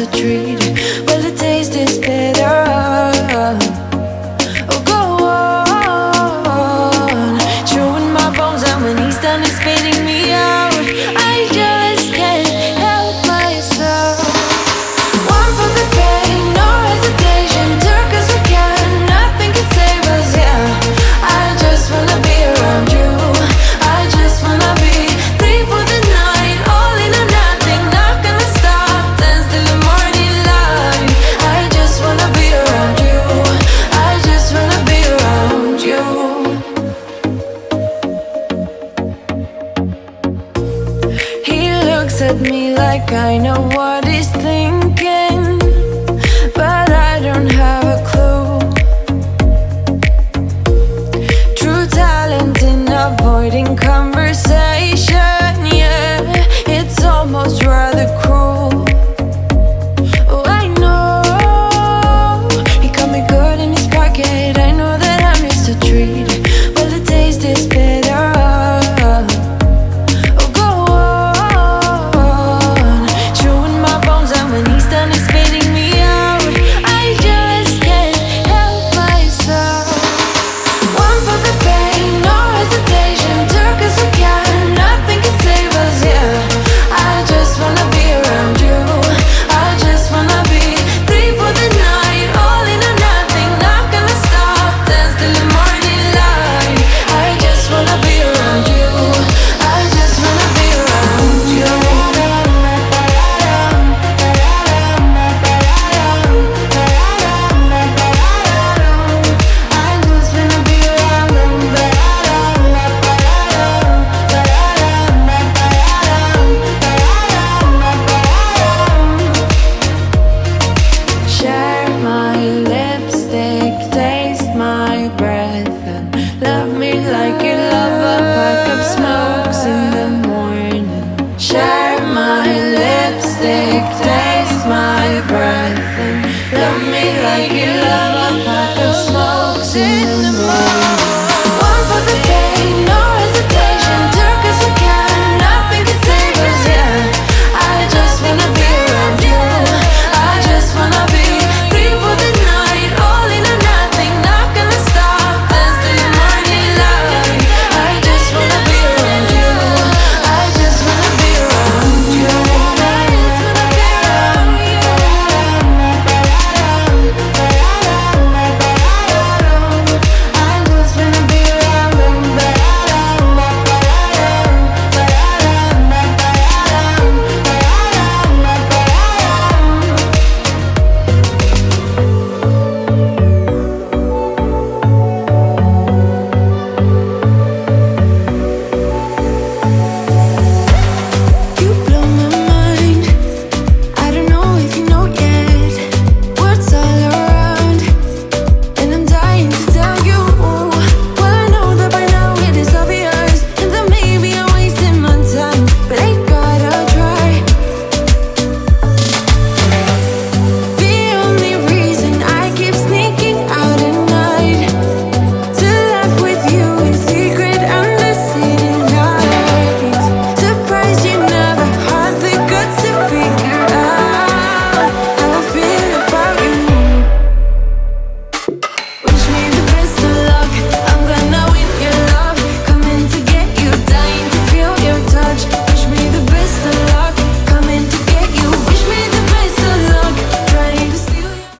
a treat. Well, the taste is better. Oh, go on, showing my bones, and when he's done, he's spitting me out. I just can't help myself. One for the pain, no hesitation. Took us we can, nothing can save us, yeah. I just wanna be around you. I just wanna be free for the night, all in or nothing. Not gonna stop, dance till the morning light. I just wanna be around you. I just wanna be around you. He looks at me like I know what